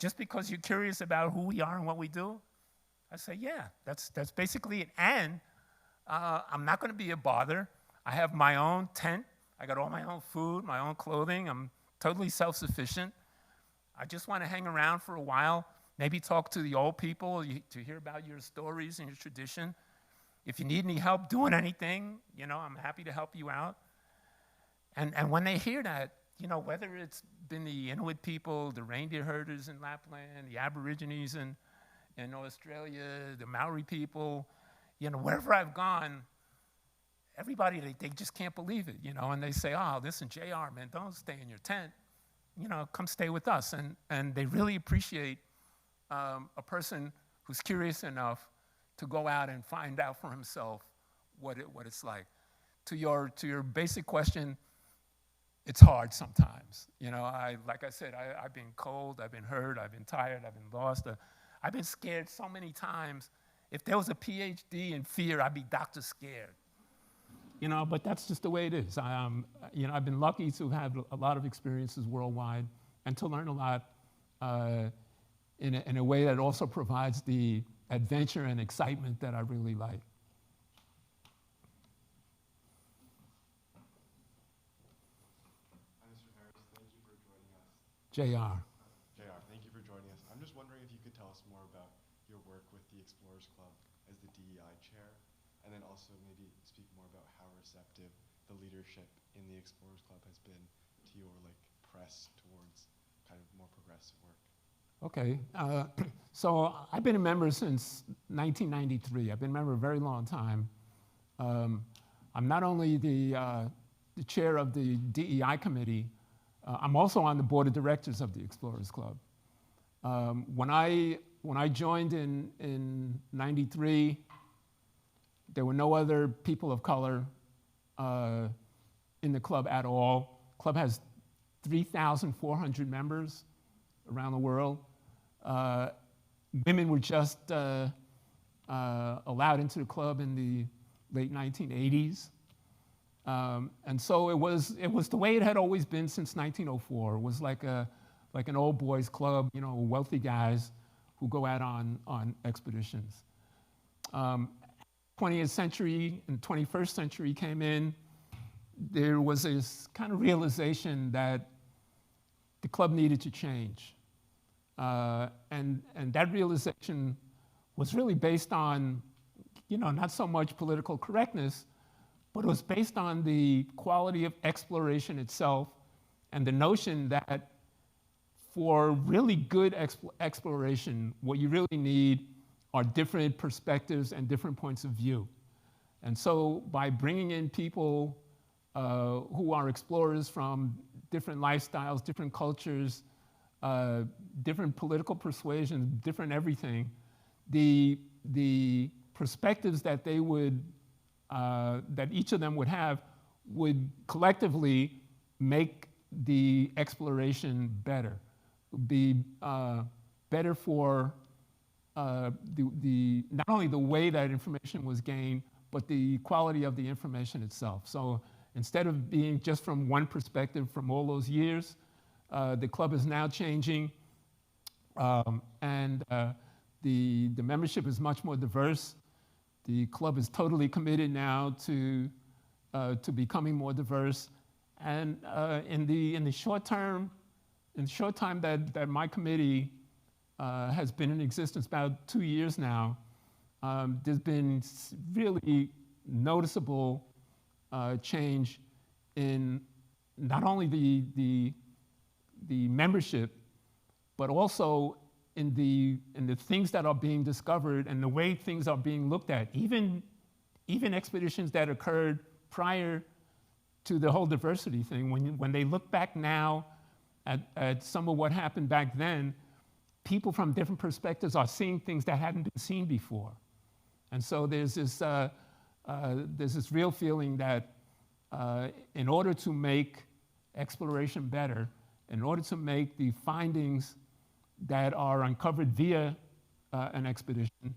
just because you're curious about who we are and what we do? I say, yeah, that's basically it. And I'm not going to be a bother. I have my own tent. I got all my own food, my own clothing. I'm totally self-sufficient. I just want to hang around for a while, maybe talk to the old people to hear about your stories and your tradition. If you need any help doing anything, I'm happy to help you out. And when they hear that, whether it's been the Inuit people, the reindeer herders in Lapland, the Aborigines in Australia, the Maori people, wherever I've gone, everybody, they just can't believe it, and they say, oh, listen, JR, man, don't stay in your tent, come stay with us. And they really appreciate a person who's curious enough to go out and find out for himself what it's like. To your basic question, it's hard sometimes. Like I said, I've been cold, I've been hurt, I've been tired, I've been lost. I've been scared so many times. If there was a PhD in fear, I'd be Dr. Scared. But that's just the way it is. I've been lucky to have a lot of experiences worldwide and to learn a lot in a way that also provides the adventure and excitement that I really like. Mr. Harris, thank you for joining us. JR. JR, thank you for joining us. I'm just wondering if you could tell us more about your work with the Explorers Club as the DEI chair, and then also maybe speak more about how receptive the leadership in the Explorers Club has been to your press towards kind of more progressive work. Okay, so I've been a member since 1993. I've been a member a very long time. I'm not only the chair of the DEI committee, I'm also on the board of directors of the Explorers Club. When I joined in 93, there were no other people of color in the club at all. The club has 3,400 members around the world. Women were just allowed into the club in the late 1980s. And so it was the way it had always been since 1904. It was like an old boys club, wealthy guys who go out on expeditions. 20th century and 21st century came in. There was this kind of realization that the club needed to change. And that realization was really based on, not so much political correctness, but it was based on the quality of exploration itself and the notion that for really good exploration, what you really need are different perspectives and different points of view. And so by bringing in people who are explorers from different lifestyles, different cultures, different political persuasions, different everything, the perspectives that they would, that each of them would have, would collectively make the exploration better, be better for not only the way that information was gained, but the quality of the information itself. So instead of being just from one perspective from all those years, the club is now changing, and the membership is much more diverse. The club is totally committed now to becoming more diverse. And in the short time that my committee has been in existence, about 2 years now, there's been really noticeable change in not only the membership, but also in the things that are being discovered and the way things are being looked at. Even expeditions that occurred prior to the whole diversity thing, when they look back now at some of what happened back then, people from different perspectives are seeing things that hadn't been seen before. And so there's this real feeling that in order to make exploration better, in order to make the findings that are uncovered via an expedition,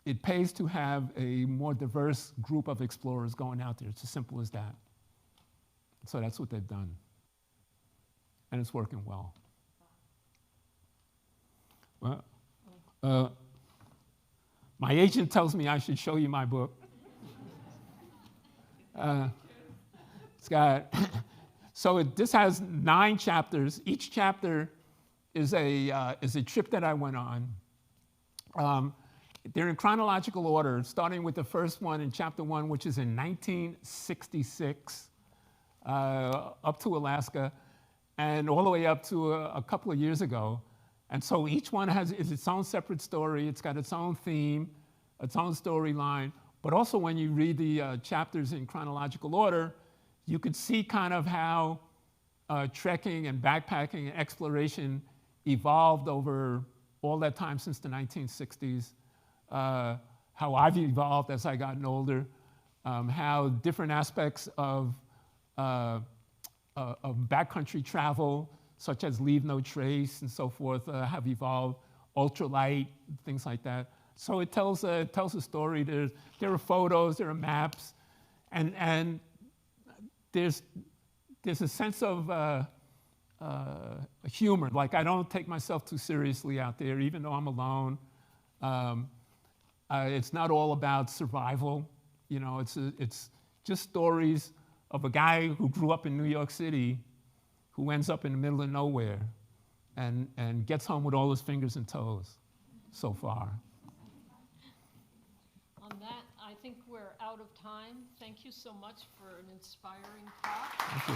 it pays to have a more diverse group of explorers going out there. It's as simple as that. So that's what they've done. And it's working well. Well, my agent tells me I should show you my book. It's got, this has 9 chapters. Each chapter is a trip that I went on. They're in chronological order, starting with the first one in chapter 1, which is in 1966, up to Alaska, and all the way up to a couple of years ago. And so each one is its own separate story. It's got its own theme, its own storyline. But also when you read the chapters in chronological order, you could see kind of how trekking and backpacking and exploration evolved over all that time since the 1960s, how I've evolved as I gotten older, how different aspects of backcountry travel, such as Leave No Trace and so forth, have evolved, ultralight, things like that. So it tells a story. There are photos, there are maps, and there's a sense of humor. Like, I don't take myself too seriously out there, even though I'm alone. It's not all about survival. You know, it's just stories of a guy who grew up in New York City, who ends up in the middle of nowhere, and gets home with all his fingers and toes so far. On that, I think we're out of time. Thank you so much for an inspiring talk. Thank you.